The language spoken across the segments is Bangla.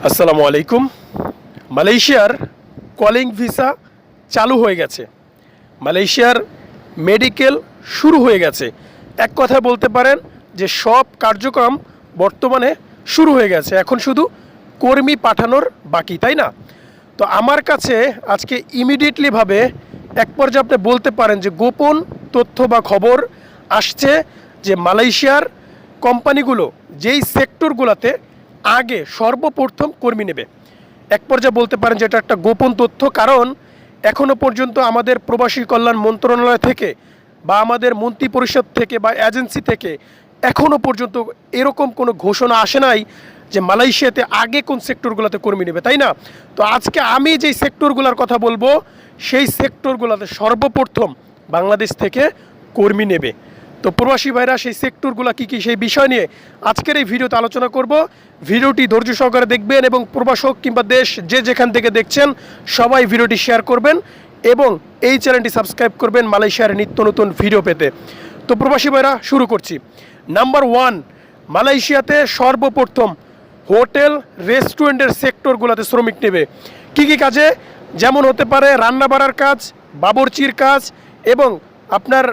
আসসালামু আলাইকুম। মালয়েশিয়ার কলিং ভিসা চালু হয়ে গেছে। মালয়েশিয়ার মেডিকেল শুরু হয়ে গেছে। এক কথায় বলতে পারেন যে সব কার্যক্রম বর্তমানে শুরু হয়ে গেছে, এখন শুধু কর্মী পাঠানোর বাকি, তাই না? তো আমার কাছে আজকে ইমিডিয়েটলিভাবে এক পর্যায়ে আপনি বলতে পারেন যে গোপন তথ্য বা খবর আসছে যে মালয়েশিয়ার কোম্পানিগুলো যেই সেক্টরগুলোতে আগে সর্বপ্রথম কর্মী নেবে। এক পর্যায়ে বলতে পারেন যে এটা একটা গোপন তথ্য, কারণ এখনও পর্যন্ত আমাদের প্রবাসী কল্যাণ মন্ত্রণালয় থেকে বা আমাদের মন্ত্রী পরিষদ থেকে বা এজেন্সি থেকে এখনও পর্যন্ত এরকম কোনো ঘোষণা আসে নাই যে মালয়েশিয়াতে আগে কোন সেক্টরগুলোতে কর্মী নেবে, তাই না? তো আজকে আমি যেই সেক্টরগুলোর কথা বলবো সেই সেক্টরগুলোতে সর্বপ্রথম বাংলাদেশ থেকে কর্মী নেবে। তো প্রবাসী ভাইরা সেই সেক্টরগুলো কী কী সেই বিষয় নিয়ে আজকের এই ভিডিওতে আলোচনা করব। ভিডিওটি ধৈর্য সহকারে দেখবেন এবং প্রবাসক কিংবা দেশ যে যেখান থেকে দেখছেন সবাই ভিডিওটি শেয়ার করবেন এবং এই চ্যানেলটি সাবস্ক্রাইব করবেন মালয়েশিয়ার নিত্য নতুন ভিডিও পেতে। তো প্রবাসী ভাইরা শুরু করছি। নাম্বার 1, মালয়েশিয়াতে সর্বপ্রথম হোটেল রেস্টুরেন্টের সেক্টরগুলোতে শ্রমিক নেবে। কী কী কাজে? যেমন হতে পারে রান্না বাড়ার কাজ, বাবুর্চির কাজ এবং আপনার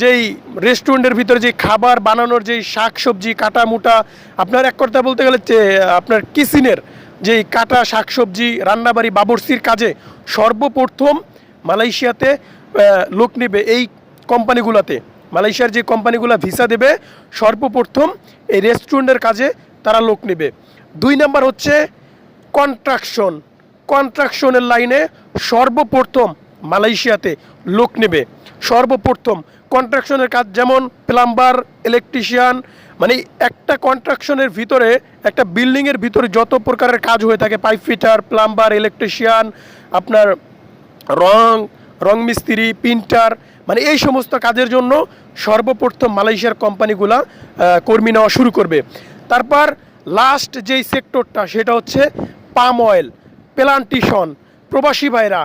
যেই রেস্টুরেন্টের ভিতরে যে খাবার বানানোর যেই শাক সবজি কাটা মুটা, আপনার এক কথা বলতে গেলে আপনার কিচেনের যেই কাটা শাক সবজি রান্নাবাড়ি বাবুর্চির কাজে সর্বপ্রথম মালয়েশিয়াতে লোক নেবে। এই কোম্পানিগুলোতে মালয়েশিয়ার যে কোম্পানিগুলো ভিসা দেবে সর্বপ্রথম এই রেস্টুরেন্টের কাজে তারা লোক নেবে। 2 নাম্বার হচ্ছে কন্ট্রাকশনের লাইনে সর্বপ্রথম মালয়েশিয়াতে লোক নেবে। সর্বপ্রথম কন্ট্রাকশনের কাজ, যেমন প্লাম্বার, ইলেকট্রিশিয়ান, মানে একটা কন্ট্রাকশনের ভিতরে একটা বিল্ডিংয়ের ভিতরে যত প্রকারের কাজ হয়ে থাকে, পাইপ ফিটার, প্লাম্বার, ইলেকট্রিশিয়ান, আপনার রং মিস্ত্রি, প্রিন্টার, মানে এই সমস্ত কাজের জন্য সর্বপ্রথম মালয়েশিয়ার কোম্পানিগুলা কর্মী নেওয়া শুরু করবে। তারপর লাস্ট যেই সেক্টরটা সেটা হচ্ছে পাম অয়েল প্লান্টেশন। প্রবাসী ভাইরা,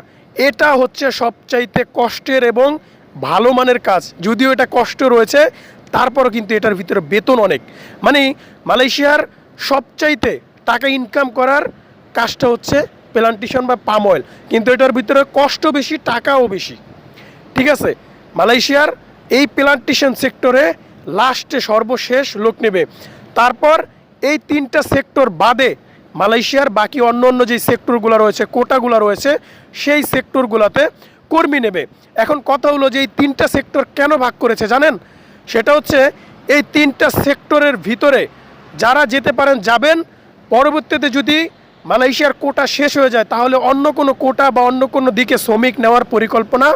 এটা হচ্ছে সবচাইতে কষ্টের এবং ভালো মানের কাজ। যদিও এটা কষ্ট রয়েছে, তারপরও কিন্তু এটার ভিতরে বেতন অনেক। মানে মালয়েশিয়ার সবচাইতে টাকা ইনকাম করার কাজটা হচ্ছে প্লান্টেশন বা পাম অয়েল, কিন্তু এটার ভিতরে কষ্ট বেশি, টাকাও বেশি। ঠিক আছে, মালয়েশিয়ার এই প্লান্টেশন সেক্টরে লাস্টে সর্বশেষ লোক নেবে। তারপর এই 3টা সেক্টর বাদে মালয়েশিয়ার বাকি অন্য অন্য যে সেক্টরগুলো রয়েছে, কোটাগুলো রয়েছে, সেই সেক্টরগুলোতে কর্মী নেবে। এখন কথা হলো যে এই 3টা সেক্টর কেন ভাগ করেছে জানেন? সেটা হচ্ছে এই 3টা সেক্টরের ভিতরে যারা যেতে পারেন যাবেন, পরবর্তীতে যদি মালয়েশিয়ার কোটা শেষ হয়ে যায় তাহলে অন্য কোনো কোটা বা অন্য কোনো দিকে শ্রমিক নেওয়ার পরিকল্পনা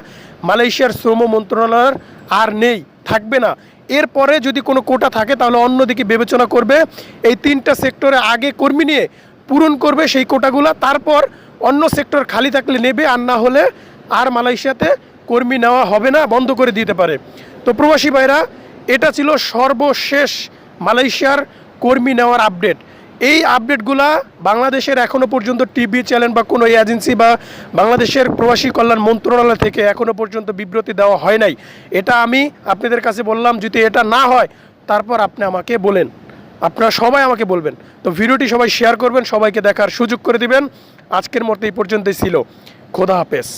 মালয়েশিয়ার শ্রম মন্ত্রণালয়ের আর নেই, থাকবে না। এরপরে যদি কোনো কোটা থাকে তাহলে অন্যদিকে বিবেচনা করবে। এই 3টা সেক্টরে আগে কর্মী নিয়ে পূরণ করবে সেই কোটাগুলো, তারপর অন্য সেক্টর খালি থাকলে নেবে, আর না হলে আর মালয়েশিয়াতে কর্মী নেওয়া হবে না, বন্ধ করে দিতে পারে। তো প্রবাসী ভাইরা, এটা ছিল সর্বশেষ মালয়েশিয়ার কর্মী নেওয়ার আপডেট। এই আপডেটগুলা বাংলাদেশের এখনও পর্যন্ত টিভি চ্যানেল বা কোনো এজেন্সি বা বাংলাদেশের প্রবাসী কল্যাণ মন্ত্রণালয় থেকে এখনও পর্যন্ত বিবৃতি দেওয়া হয় নাই। এটা আমি আপনাদের কাছে বললাম, যদি এটা না হয় তারপর আপনি আমাকে বলেন, আপনারা সবাই আমাকে বলবেন। তো ভিডিওটি সবাই শেয়ার করবেন, সবাইকে দেখার সুযোগ করে দিবেন। আজকের মতো এই পর্যন্তই ছিল। খোদা হাফেজ।